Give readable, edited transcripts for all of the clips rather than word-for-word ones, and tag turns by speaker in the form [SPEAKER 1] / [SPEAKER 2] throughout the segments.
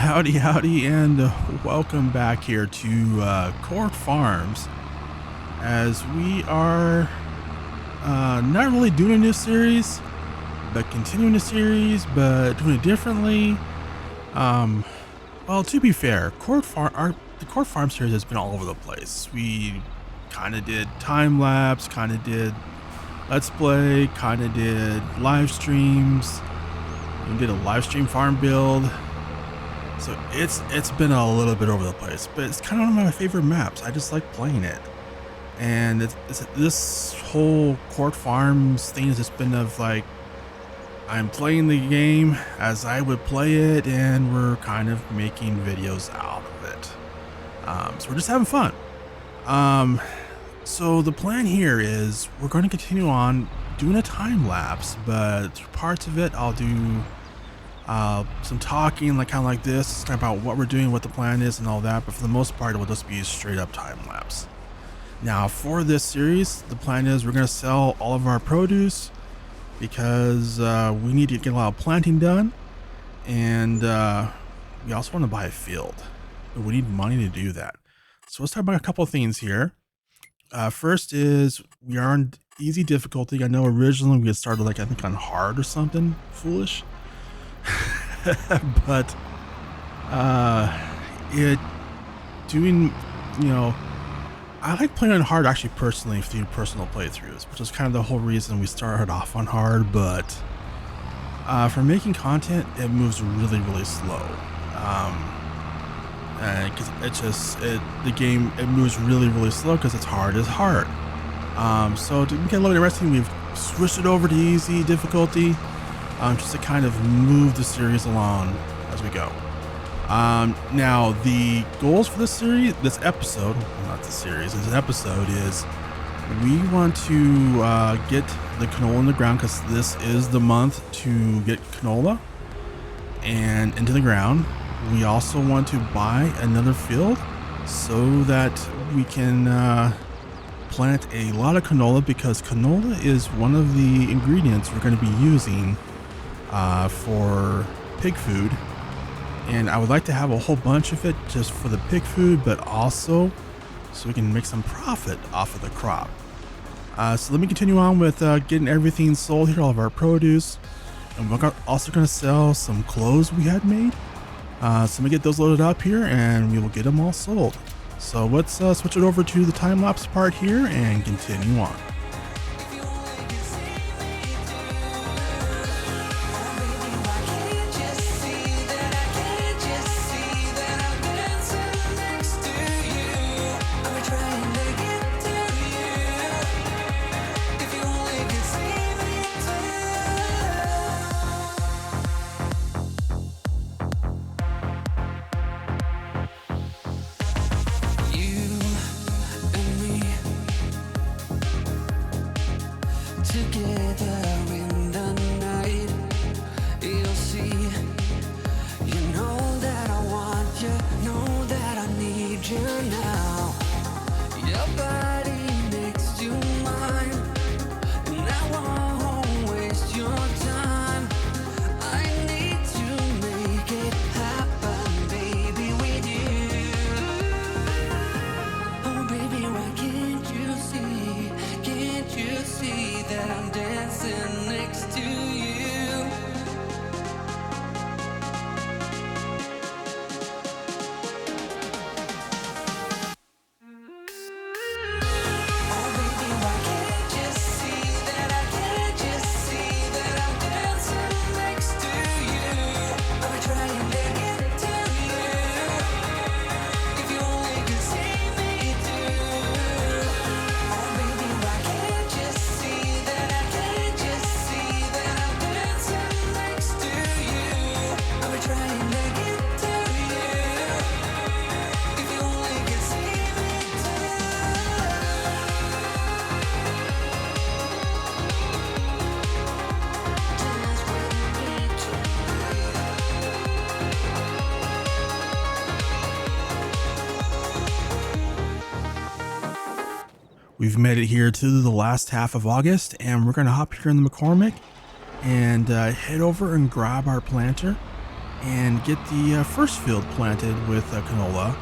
[SPEAKER 1] Howdy, howdy, and welcome back here to Court Farms. As we are not really doing a new series, but continuing the series, but doing it differently. Well, to be fair, the Court Farm series has been all over the place. We kind of did time-lapse, kind of did Let's Play, kind of did live streams. We did a live stream farm build. So it's been a little bit over the place, but it's kind of one of my favorite maps. I just like playing it. And this whole Court Farms thing has just been of like, I'm playing the game as I would play it, and we're kind of making videos out of it. So we're just having fun. So the plan here is we're going to continue on doing a time lapse, but parts of it I'll do some talking, like kind of like this, about what we're doing, what the plan is and all that, but for the most part it will just be straight up time lapse. Now for this series, the plan is we're going to sell all of our produce because we need to get a lot of planting done, and we also want to buy a field, but we need money to do that. So let's talk about a couple of things here. First is we are on easy difficulty. I know originally we had started like I think on hard or something foolish. But I like playing on hard actually personally through personal playthroughs, which is kind of the whole reason we started off on hard. But for making content, it moves really slow, because the game moves really slow because it's hard as hard. So to get a little interesting, we've switched it over to easy difficulty. Just to kind of move the series along as we go. Now the goals for this episode, not the series, it's an episode, is we want to get the canola in the ground because this is the month to get canola and into the ground. We also want to buy another field so that we can plant a lot of canola, because canola is one of the ingredients we're going to be using for pig food, and I would like to have a whole bunch of it just for the pig food, but also so we can make some profit off of the crop. So let me continue on with getting everything sold here, all of our produce, and we're also going to sell some clothes we had made. So let me get those loaded up here and we will get them all sold. So let's switch it over to the time-lapse part here and continue on. We've made it here to the last half of August, and we're going to hop here in the McCormick and head over and grab our planter. and get the first field planted with canola.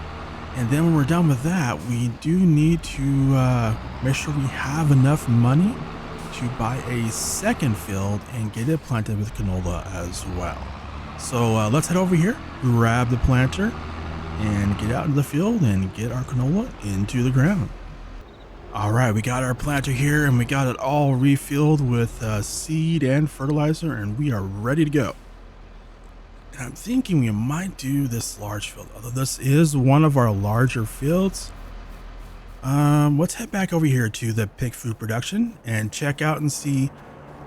[SPEAKER 1] And then when we're done with that, we do need to make sure we have enough money to buy a second field and get it planted with canola as well. So let's head over here, grab the planter, and get out into the field and get our canola into the ground. All right, we got our planter here and we got it all refilled with seed and fertilizer, and we are ready to go. And I'm thinking we might do this large field, although this is one of our larger fields. Let's head back over here to the pig food production and check out and see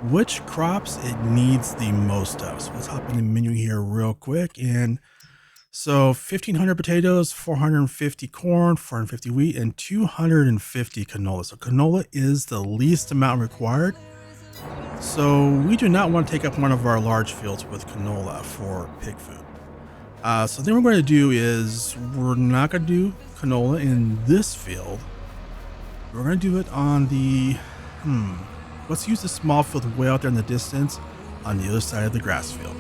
[SPEAKER 1] which crops it needs the most of. So let's hop in the menu here real quick. And so 1,500 potatoes, 450 corn, 450 wheat, and 250 canola. So canola is the least amount required. So we do not want to take up one of our large fields with canola for pig food. So then what we're going to do is we're not going to do canola in this field. We're going to do it on the, let's use the small field way out there in the distance on the other side of the grass field.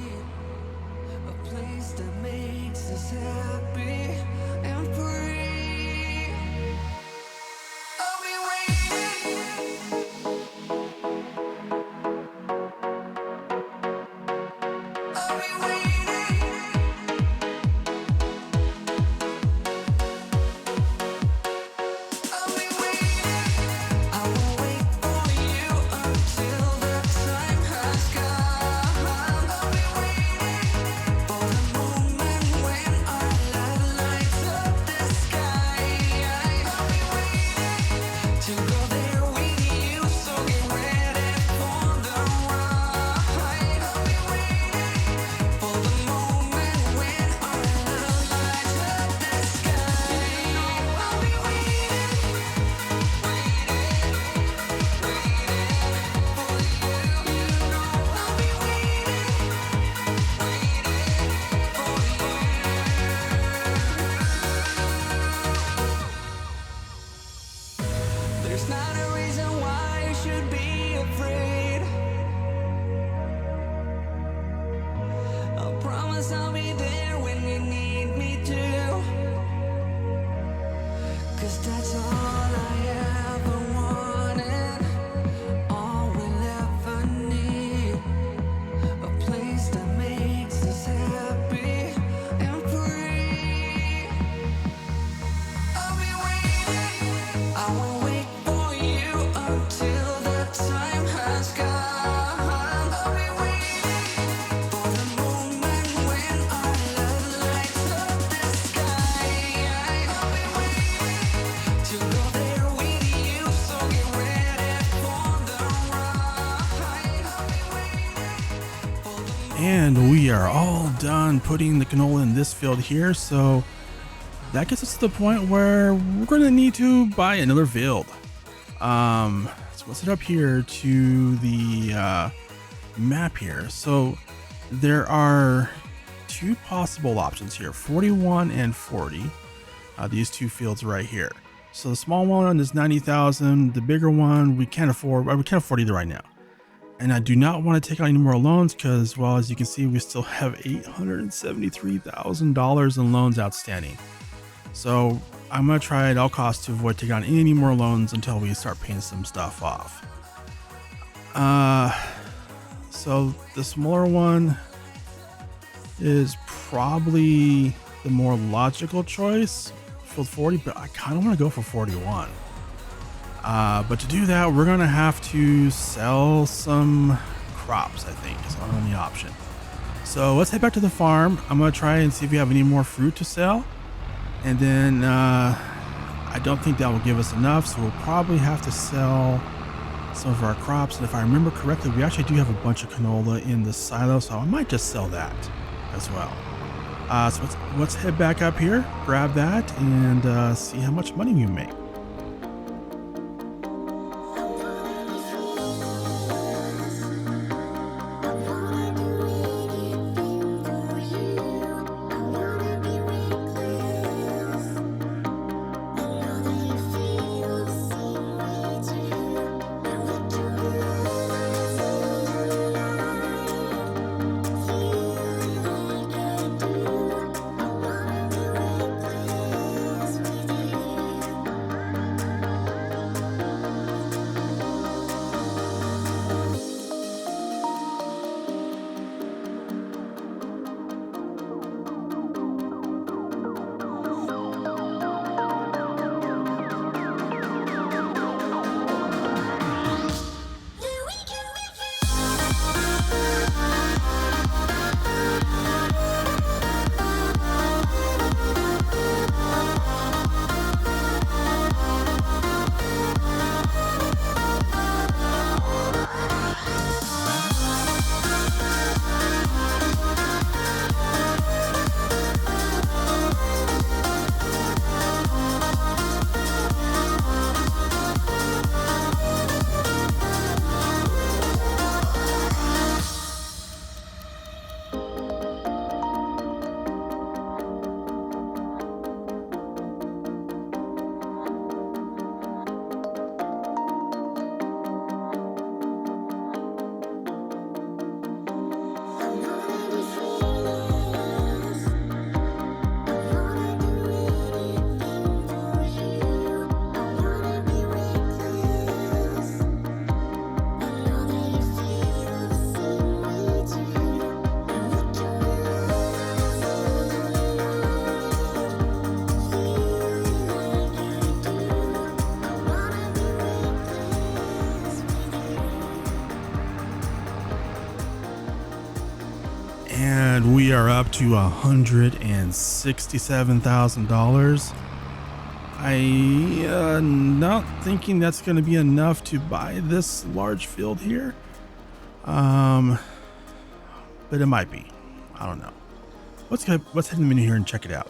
[SPEAKER 1] And we are all done putting the canola in this field here, so that gets us to the point where we're going to need to buy another field. So let's head up here to the map here. So there are two possible options here, 41 and 40, these two fields right here. So the small one is 90,000, the bigger one we can't afford either right now. And I do not want to take out any more loans because, well, as you can see, we still have $873,000 in loans outstanding. So I'm going to try at all costs to avoid taking on any more loans until we start paying some stuff off. So the smaller one is probably the more logical choice, field 40, but I kind of want to go for 41. But to do that, we're going to have to sell some crops, I think, is our only option. So let's head back to the farm. I'm going to try and see if we have any more fruit to sell. And then I don't think that will give us enough, so we'll probably have to sell some of our crops. And if I remember correctly, we actually do have a bunch of canola in the silo, so I might just sell that as well. So let's head back up here, grab that, and see how much money we make. And we are up to $167,000. I not thinking that's going to be enough to buy this large field here. But it might be. I don't know. Let's head in the menu here and check it out.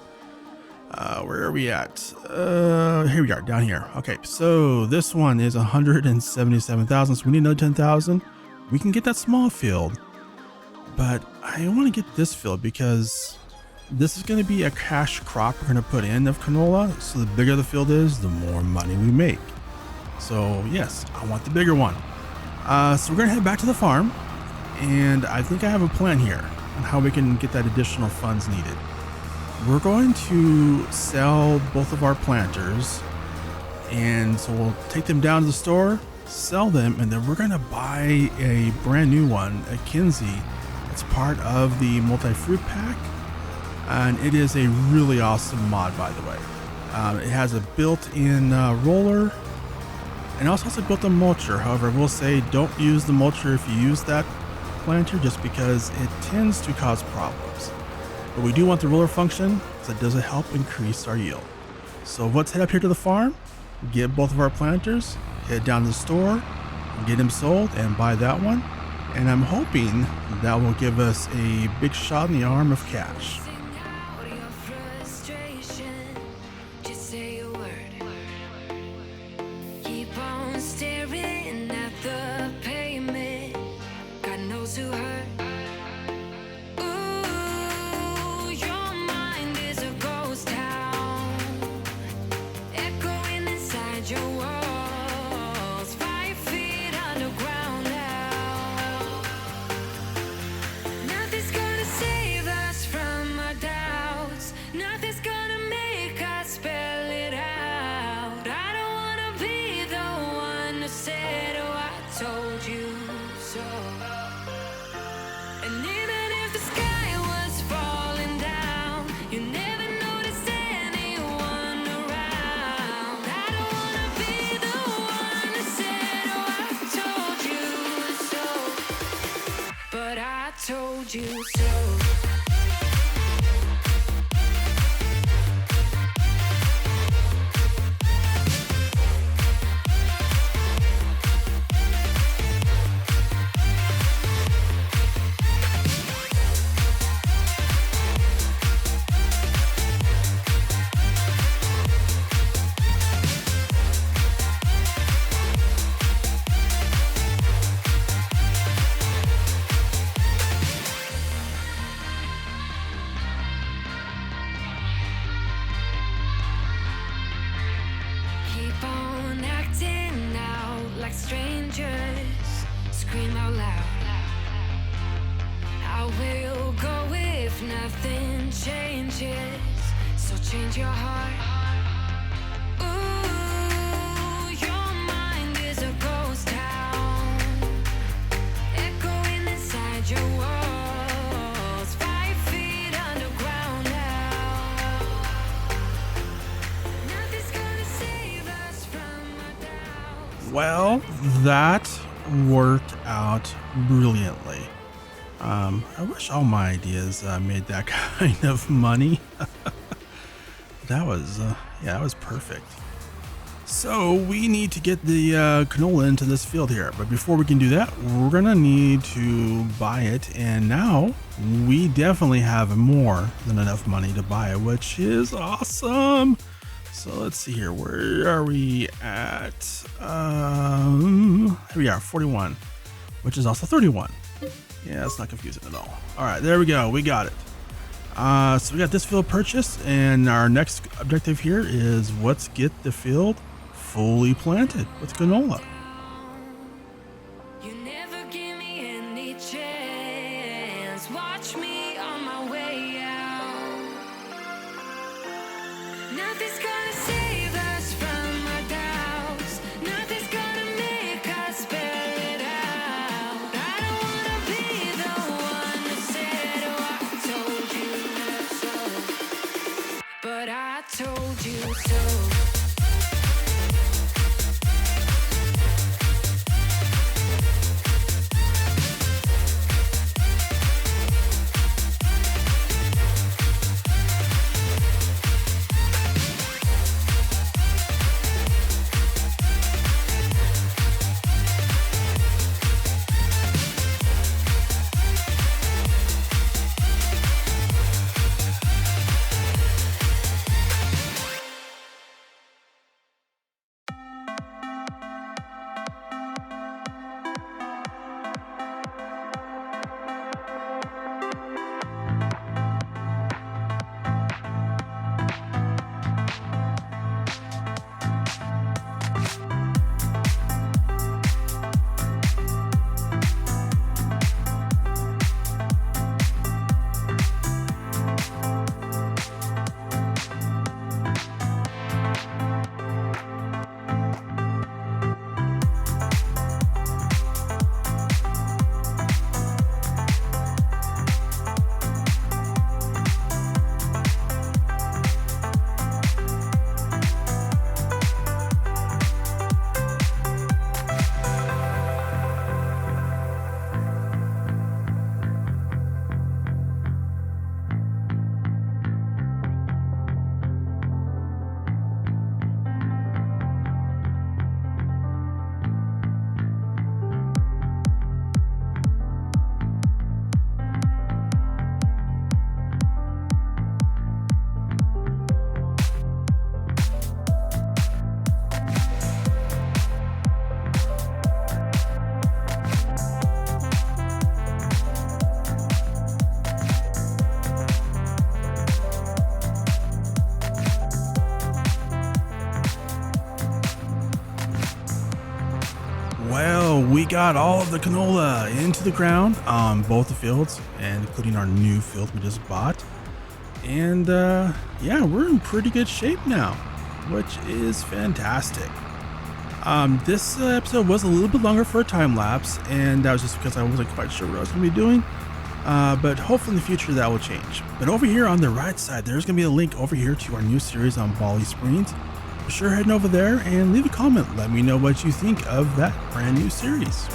[SPEAKER 1] Where are we at? Here we are, down here. Okay, so this one is 177,000. So we need another 10,000. We can get that small field, but I want to get this field because this is going to be a cash crop we're going to put in of canola. So the bigger the field is, the more money we make. So yes, I want the bigger one. So we're going to head back to the farm, and I think I have a plan here on how we can get that additional funds needed. We're going to sell both of our planters, and so we'll take them down to the store, sell them, and then we're going to buy a brand new one, a Kinsey. It's part of the multi-fruit pack, and it is a really awesome mod, by the way. It has a built-in roller, and also has a built-in mulcher. However, I will say don't use the mulcher if you use that planter, just because it tends to cause problems. But we do want the roller function because it does help increase our yield. So let's head up here to the farm, get both of our planters, head down to the store, get them sold, and buy that one. And I'm hoping that will give us a big shot in the arm of cash.
[SPEAKER 2] Told you so. Strangers scream out loud. I will go if nothing changes. So change your heart. Ooh, your mind is a ghost town, echoing inside your walls. 5 feet underground now. Nothing's gonna save us from our doubts.
[SPEAKER 1] Well, that worked out brilliantly. I wish all my ideas made that kind of money. That was perfect. So we need to get the canola into this field here, but before we can do that, we're gonna need to buy it, and now we definitely have more than enough money to buy it, which is awesome. So let's see here. Where are we at? Here we are, 41, which is also 31. Yeah, it's not confusing at all. All right, there we go. We got it. So we got this field purchased, and our next objective here is let's get the field fully planted with canola.
[SPEAKER 2] You never give me any chance. Watch me on my way out. Nothing's gonna save us from our doubts. Nothing's gonna make us spell it out. I don't wanna be the one that said, oh, I told you so. But I told you so.
[SPEAKER 1] we got all of the canola into the ground on both the fields, and including our new field we just bought. And yeah, we're in pretty good shape now, which is fantastic. This episode was a little bit longer for a time lapse, and that was just because I wasn't quite sure what I was going to be doing. But hopefully in the future that will change. But over here on the right side, there's going to be a link over here to our new series on Bali Springs. For sure, heading over there and leave a comment. Let me know what you think of that brand new series.